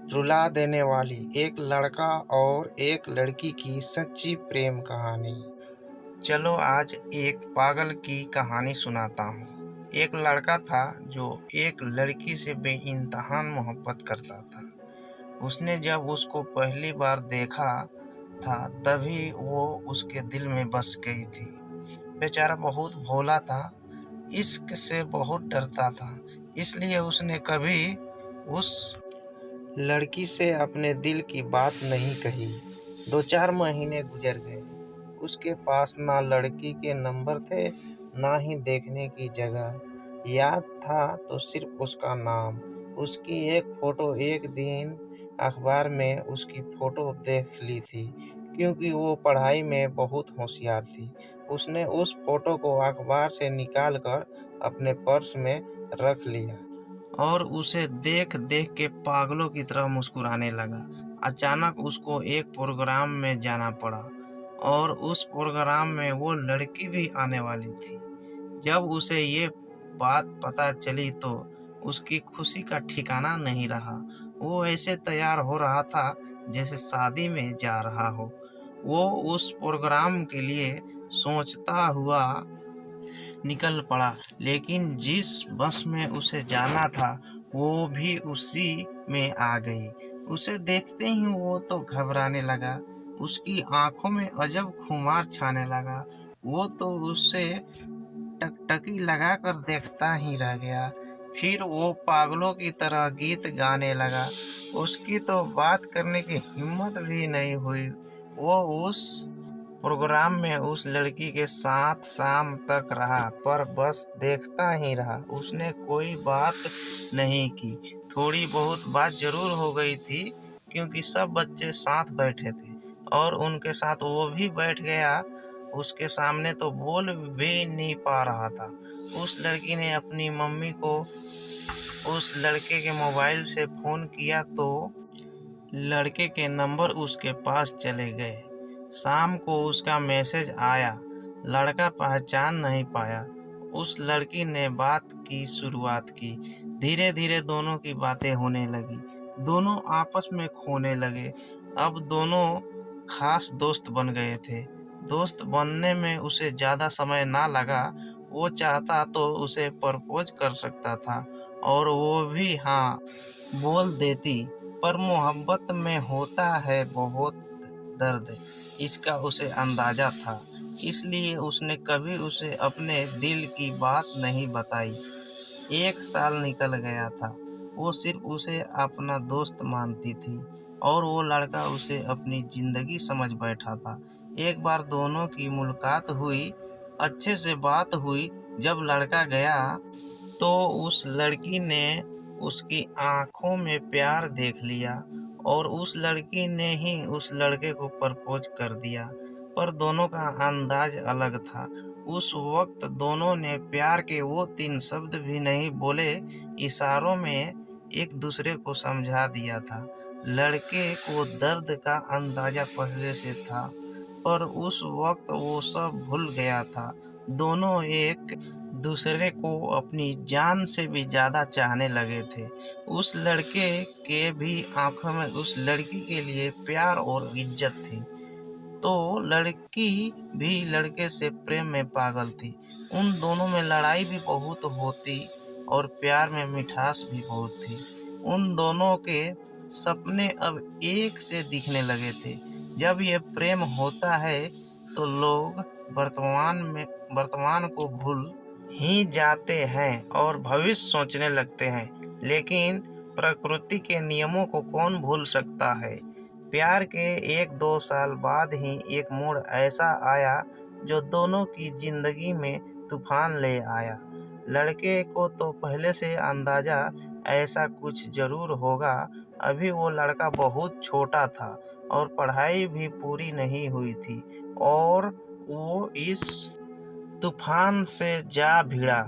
रुला देने वाली एक लड़का और एक लड़की की सच्ची प्रेम कहानी। चलो आज एक पागल की कहानी सुनाता हूँ। एक लड़का था जो एक लड़की से बेइंतहा मोहब्बत करता था। उसने जब उसको पहली बार देखा था तभी वो उसके दिल में बस गई थी। बेचारा बहुत भोला था, इश्क से बहुत डरता था, इसलिए उसने कभी उस लड़की से अपने दिल की बात नहीं कही। 2-4 महीने गुजर गए। उसके पास ना लड़की के नंबर थे, ना ही देखने की जगह। याद था तो सिर्फ उसका नाम। उसकी एक फ़ोटो एक दिन अखबार में उसकी फ़ोटो देख ली थी, क्योंकि वो पढ़ाई में बहुत होशियार थी। उसने उस फ़ोटो को अखबार से निकाल कर अपने पर्स में रख लिया और उसे देख-देख के पागलों की तरह मुस्कुराने लगा। अचानक उसको एक प्रोग्राम में जाना पड़ा और उस प्रोग्राम में वो लड़की भी आने वाली थी। जब उसे ये बात पता चली तो उसकी खुशी का ठिकाना नहीं रहा। वो ऐसे तैयार हो रहा था जैसे शादी में जा रहा हो। वो उस प्रोग्राम के लिए सोचता हुआ निकल पड़ा, लेकिन जिस बस में उसे जाना था वो भी उसी में आ गई। उसे देखते ही वो तो घबराने लगा। उसकी आंखों में अजब खुमार छाने लगा। वो तो उससे टकटकी लगाकर देखता ही रह गया। फिर वो पागलों की तरह गीत गाने लगा। उसकी तो बात करने की हिम्मत भी नहीं हुई। वो उस प्रोग्राम में उस लड़की के साथ शाम तक रहा, पर बस देखता ही रहा। उसने कोई बात नहीं की। थोड़ी बहुत बात जरूर हो गई थी, क्योंकि सब बच्चे साथ बैठे थे और उनके साथ वो भी बैठ गया। उसके सामने तो बोल भी नहीं पा रहा था। उस लड़की ने अपनी मम्मी को उस लड़के के मोबाइल से फ़ोन किया तो लड़के के नंबर उसके पास चले गए। शाम को उसका मैसेज आया। लड़का पहचान नहीं पाया। उस लड़की ने बात की शुरुआत की। धीरे-धीरे दोनों की बातें होने लगी। दोनों आपस में खोने लगे। अब दोनों खास दोस्त बन गए थे। दोस्त बनने में उसे ज़्यादा समय ना लगा। वो चाहता तो उसे प्रपोज़ कर सकता था और वो भी हाँ बोल देती, पर मोहब्बत में होता है बहुत दर्द, इसका उसे अंदाज़ा था। इसलिए उसने कभी उसे अपने दिल की बात नहीं बताई। 1 साल निकल गया था। वो सिर्फ उसे अपना दोस्त मानती थी और वो लड़का उसे अपनी ज़िंदगी समझ बैठा था। एक बार दोनों की मुलाकात हुई, अच्छे से बात हुई। जब लड़का गया तो उस लड़की ने उसकी आँखों में प्यार देख लिया और उस लड़की ने ही उस लड़के को प्रपोज़ कर दिया। पर दोनों का अंदाज़ अलग था। उस वक़्त दोनों ने प्यार के वो 3 शब्द भी नहीं बोले, इशारों में एक-दूसरे को समझा दिया था। लड़के को दर्द का अंदाज़ा पहले से था, पर उस वक़्त वो सब भूल गया था। दोनों एक दूसरे को अपनी जान से भी ज़्यादा चाहने लगे थे। उस लड़के के भी आँखों में उस लड़की के लिए प्यार और इज़्ज़त थी। तो लड़की भी लड़के से प्रेम में पागल थी। उन दोनों में लड़ाई भी बहुत होती और प्यार में मिठास भी बहुत थी। उन दोनों के सपने अब एक से दिखने लगे थे। जब ये प्रेम होता है तो लोग वर्तमान को भूल ही जाते हैं और भविष्य सोचने लगते हैं, लेकिन प्रकृति के नियमों को कौन भूल सकता है। प्यार के 1-2 साल बाद ही एक मोड़ ऐसा आया जो दोनों की जिंदगी में तूफान ले आया। लड़के को तो पहले से अंदाजा ऐसा कुछ जरूर होगा। अभी वो लड़का बहुत छोटा था और पढ़ाई भी पूरी नहीं हुई थी और वो इस तूफान से जा भिड़ा।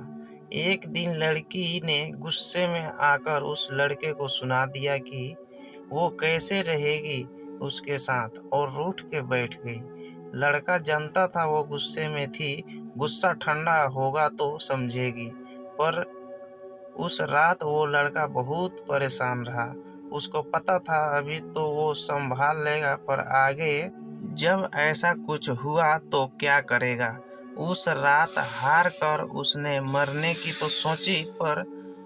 एक दिन लड़की ने गुस्से में आकर उस लड़के को सुना दिया कि वो कैसे रहेगी उसके साथ और रूठ के बैठ गई। लड़का जानता था वो गुस्से में थी, गुस्सा ठंडा होगा तो समझेगी। पर उस रात वो लड़का बहुत परेशान रहा। उसको पता था अभी तो वो संभाल लेगा, पर आगे जब ऐसा कुछ हुआ तो क्या करेगा। उस रात हार कर उसने मरने की तो सोची, पर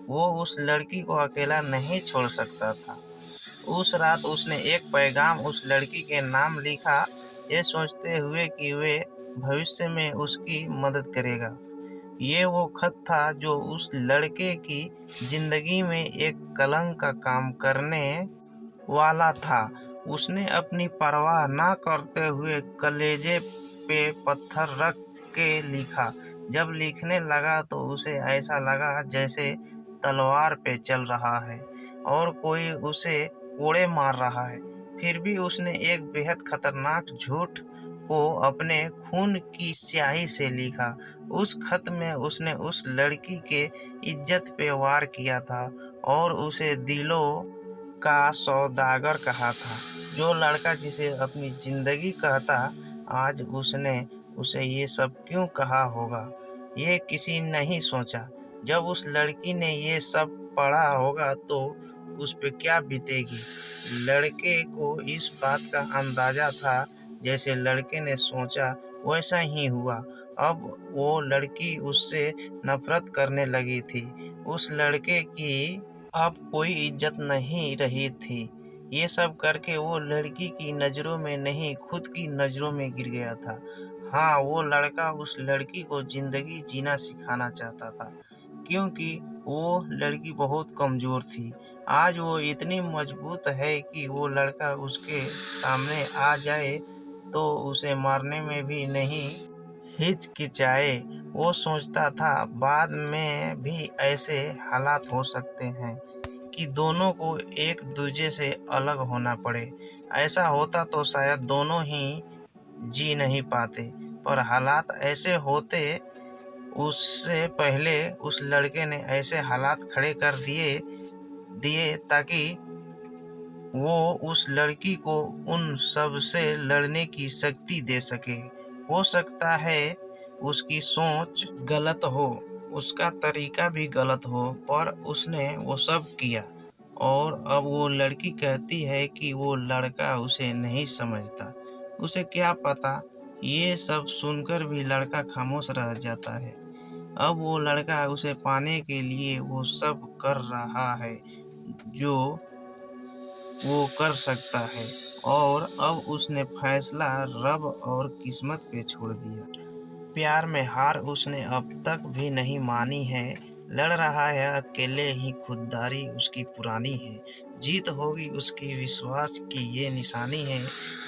वो उस लड़की को अकेला नहीं छोड़ सकता था। उस रात उसने एक पैगाम उस लड़की के नाम लिखा, ये सोचते हुए कि वे भविष्य में उसकी मदद करेगा। ये वो खत था जो उस लड़के की जिंदगी में एक कलंक का काम करने वाला था। उसने अपनी परवाह ना करते हुए कलेजे पे पत्थर रख के लिखा। जब लिखने लगा तो उसे ऐसा लगा जैसे तलवार पे चल रहा है और कोई उसे कोड़े मार रहा है। फिर भी उसने एक बेहद खतरनाक झूठ को अपने खून की स्याही से लिखा। उस खत में उसने उस लड़की के इज्जत पे वार किया था और उसे दिलों का सौदागर कहा था। जो लड़का जिसे अपनी जिंदगी कहता, आज उसने उसे ये सब क्यों कहा होगा, ये किसी नहीं सोचा। जब उस लड़की ने ये सब पढ़ा होगा तो उस पे क्या बीतेगी। लड़के को इस बात का अंदाजा था, जैसे लड़के ने सोचा वैसा ही हुआ। अब वो लड़की उससे नफरत करने लगी थी। उस लड़के की अब कोई इज्जत नहीं रही थी। ये सब करके वो लड़की की नज़रों में नहीं, खुद की नज़रों में गिर गया था। हाँ, वो लड़का उस लड़की को ज़िंदगी जीना सिखाना चाहता था, क्योंकि वो लड़की बहुत कमज़ोर थी। आज वो इतनी मजबूत है कि वो लड़का उसके सामने आ जाए तो उसे मारने में भी नहीं हिचकिचाए। वो सोचता था बाद में भी ऐसे हालात हो सकते हैं कि दोनों को एक दूजे से अलग होना पड़े। ऐसा होता तो शायद दोनों ही जी नहीं पाते, पर हालात ऐसे होते। उससे पहले उस लड़के ने ऐसे हालात खड़े कर दिए दिए ताकि वो उस लड़की को उन सब से लड़ने की शक्ति दे सके। हो सकता है उसकी सोच गलत हो, उसका तरीका भी गलत हो, पर उसने वो सब किया। और अब वो लड़की कहती है कि वो लड़का उसे नहीं समझता। उसे क्या पता। ये सब सुनकर भी लड़का खामोश रह जाता है। अब वो लड़का उसे पाने के लिए वो सब कर रहा है जो वो कर सकता है, और अब उसने फैसला रब और किस्मत पे छोड़ दिया। प्यार में हार उसने अब तक भी नहीं मानी है। लड़ रहा है अकेले ही, खुददारी उसकी पुरानी है। जीत होगी उसकी विश्वास की ये निशानी है।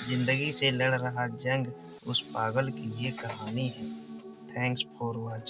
जिंदगी से लड़ रहा जंग उस पागल की ये कहानी है। Thanks for watching.